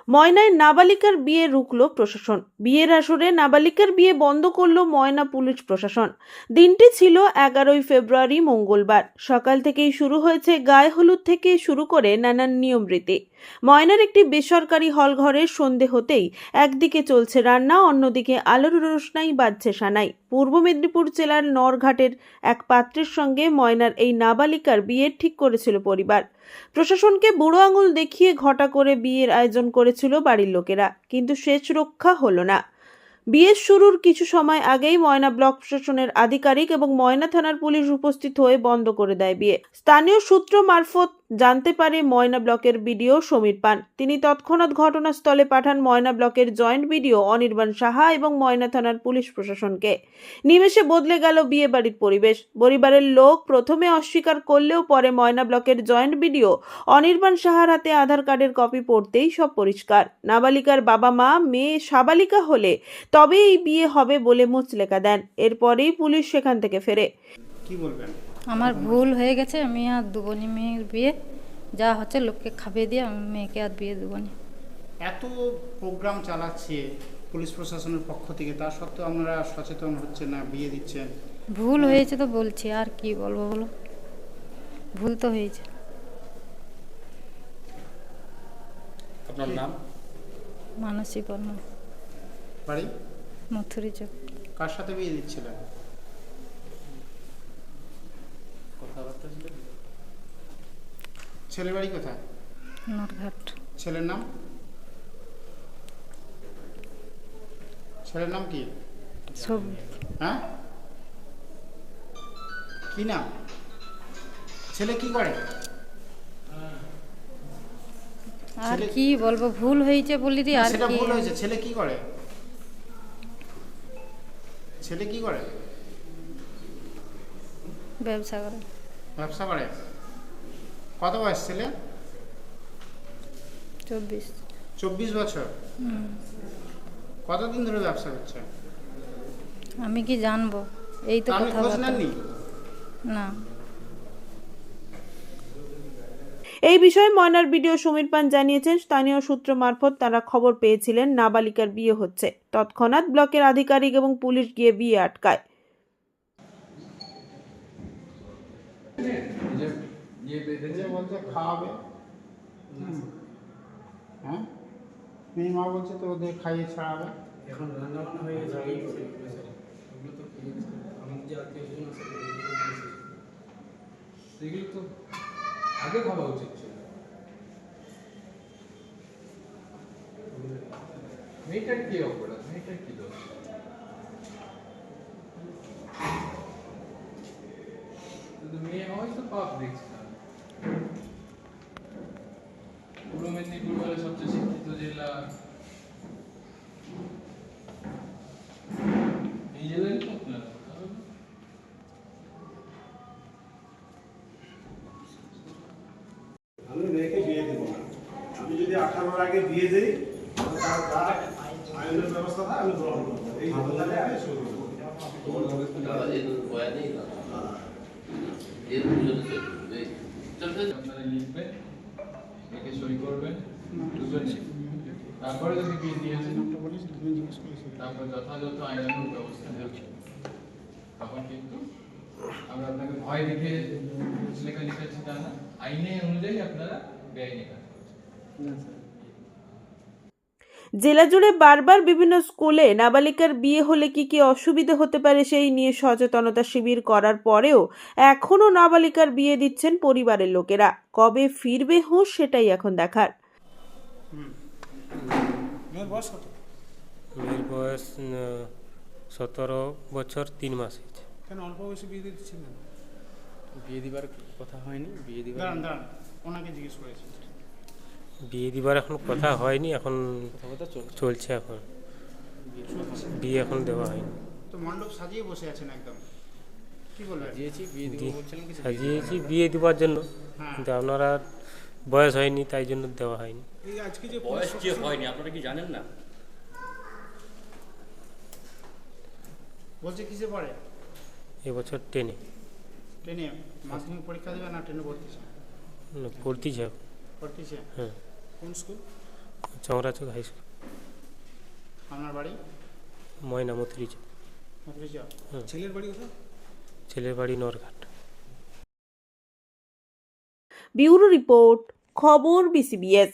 ময়নায় নাবালিকার বিয়ে রুখল প্রশাসন। বিয়ের আসরে নাবালিকার বিয়ে বন্ধ করল ময়না পুলিশ প্রশাসন। দিনটি ছিল 11ই ফেব্রুয়ারি, মঙ্গলবার। সকাল থেকেই শুরু হয়েছে গায়ে হলুদ থেকে শুরু করে নানান নিয়ম রীতি। ময়নার একটি বেসরকারি হল ঘরে সন্ধে হতেই একদিকে চলছে রান্না, অন্যদিকে আলোর রোশনাই বাজছে সানাই। পূর্ব মেদিনীপুর জেলার নরঘাটের এক পাত্রের সঙ্গে ময়নার এই নাবালিকার বিয়ে ঠিক করেছিল পরিবার। প্রশাসনকে বুড়ো আঙুল দেখিয়ে ঘটা করে বিয়ের আয়োজন করেছিল বাড়ির লোকেরা, কিন্তু শেষ রক্ষা হলো না। বিয়ের শুরুর কিছু সময় আগেই ময়না ব্লক প্রশাসনের আধিকারিক এবং ময়না থানার পুলিশ উপস্থিত হয়ে বন্ধ করে দেয় বিয়ে। স্থানীয় সূত্র মারফত জানতে পারে ময়না ব্লকের বিডিও সমীর পান। তিনি তৎক্ষণাৎ ঘটনাস্থলে পাঠান ময়না ব্লকের জয়েন্ট বিডিও অনির্বাণ সাহা এবং ময়না থানার পুলিশ প্রশাসনকে। নিমেষে বদলে গেল বিয়ে বাড়ির পরিবেশ। পরিবারের লোক প্রথমে অস্বীকার করলেও পরে ময়না ব্লকের জয়েন্ট বিডিও অনির্বাণ সাহার হাতে আধার কার্ডের কপি পড়তেই সব পরিষ্কার। নাবালিকার বাবা মা মেয়ে সাবালিকা হলে তবে এই বিয়ে হবে বলে মুচলেকা দেন। এরপরেই পুলিশ সেখান থেকে ফেরে। কি বলবেন? আমার ভুল হয়ে গেছে, আমি আর দুবনি মেয়ের বিয়ে যা হচ্ছে লোককে খাবিয়ে দিয়ে আমি মেয়েকে আর বিয়ে দেবনি। এত প্রোগ্রাম চালাচ্ছে পুলিশ প্রশাসনের পক্ষ থেকে, তা সত্ত্বেও আপনারা সচেতন হচ্ছেন না, বিয়ে দিচ্ছেন। ভুল হয়েছে তো বলছি, আর কি বলবো বলো, ভুল তো হয়েছে। আপনার নাম? মানসী বর্মা, বাড়ি মথুরি চক। কার সাথে বিয়ে দিচ্ছিলেন? কথাবার্তা ছিল? ছেলের বাড়ি কোথায়? নরঘাট। ছেলের নাম? ছেলের নাম কি? সব হ্যাঁ, কি নাম? ছেলে কি করে? আর কি বলবো, ভুল হয়েছে বলি দি। আর সেটা কি, ভুল হয়েছে। ছেলে কি করে? ছেলে কি করে? ব্যবসা করে। ব্যবসা করে। কত বয়স ছেলে? 24। 24 বছর। কতদিন ধরে ব্যবসা করছে? আমি কি জানবো, এই তো আপনি খোঁজ কথা নেননি? না। এই বিষয়ে ময়নার বিডিও সমীর পান জানিয়েছেন, স্থানীয় সূত্র মারফত তারা খবর পেয়েছিলেন নাবালিকার বিয়ে হচ্ছে। তৎক্ষণাৎ ব্লকের আধিকারিক এবং পুলিশ গিয়ে বিয়ে আটকায়। বলছে খাওয়াবে। হ্যাঁ, মেয়ে মা বলছে তো ওদের খাইয়ে ছাড়াবে। এখন রান্না বান্না হয়ে গেছে, ওগুলো তো আমাদের যে আত্মীয় স্বজন আছে সেগুলো তো আগে ভাবা উচিত ছিল। মেয়েটার কি অপরাধ, মেয়েটার কি দোষ? মেয়ে হয় তো পাপ দেখছি না। পূর্ব মেদিনীপুর বলে সবচেয়ে শিক্ষিত জেলা, এই জেলায় তো আপনার আমি মেয়েকে বিয়ে দেবো না। আমি যদি 18 আগে বিয়ে দিই তার আইনের ব্যবস্থা আমি গ্রহণ করবো। এই কথাটা আমি শুরু করবো। আপনারা লিখবেন, একে সই করবেন দুজনে, তারপরে যদি বিয়ে দিয়েছেন তারপর যথাযথ আইনানুগ ব্যবস্থা নেবেন। তখন কিন্তু আমরা আপনাকে ভয় দেখে লেখা লিখেছি তা না, আইনে অনুযায়ী আপনারা বেআইনি কাজ করছেন। জেলা জুড়ে বারবার বিভিন্ন স্কুলে নাবালিকার বিয়ে হলে কি কি অসুবিধা হতে পারে সেই নিয়ে সচেতনতা শিবির করার পরেও এখনো নাবালিকার বিয়ে দিচ্ছেন পরিবারের লোকেরা। কবে ফিরবে হুঁশ সেটাই এখন দেখার। মেয়ের বয়স কত? মেয়ের বয়স 17 বছর 3 মাস হয়েছে। কেন অল্প বয়সে বিয়ে দিচ্ছেন? বিয়ে দিবার কথা হয়নি, বিয়ে দিবার দাঁড়ান দাঁড়ান, ওনাকে জিজ্ঞেস করেছি। বিয়ে দিবার এখন কথা হয়নি, এখন কথাবার্তা চলছে। এখন বিয়ে এখন দেওয়া হয়নি। তো মণ্ডপ সাজিয়ে বসে আছেন একদম, কি বলবেন? সাজিয়েছি, বিয়ে দিব বলছিলাম, কিছু সাজিয়েছি বিয়ে দেওয়ার জন্য, হ্যাঁ। কিন্তু আপনারা বয়স হয়নি তাই জন্য দেওয়া হয়নি। এই আজকে যে বয়স যে হয়নি আপনারা কি জানেন না? বলছে কিসে পড়ে? এবছর 10-এ। 10-এ মাধ্যমিক পরীক্ষা দেবে না 10-এ পড়তেছে? পড়তেছে। পড়তেছে। হ্যাঁ, কোন স্কুল? চংরাচক হাই স্কুল, আপনার বাড়ি ময়না মতুরি চক। মধুরিচক? ছেলের বাড়ি কোথায়? ছেলের বাড়ি নরঘাট। ব্যুরো রিপোর্ট, খবর BCBS।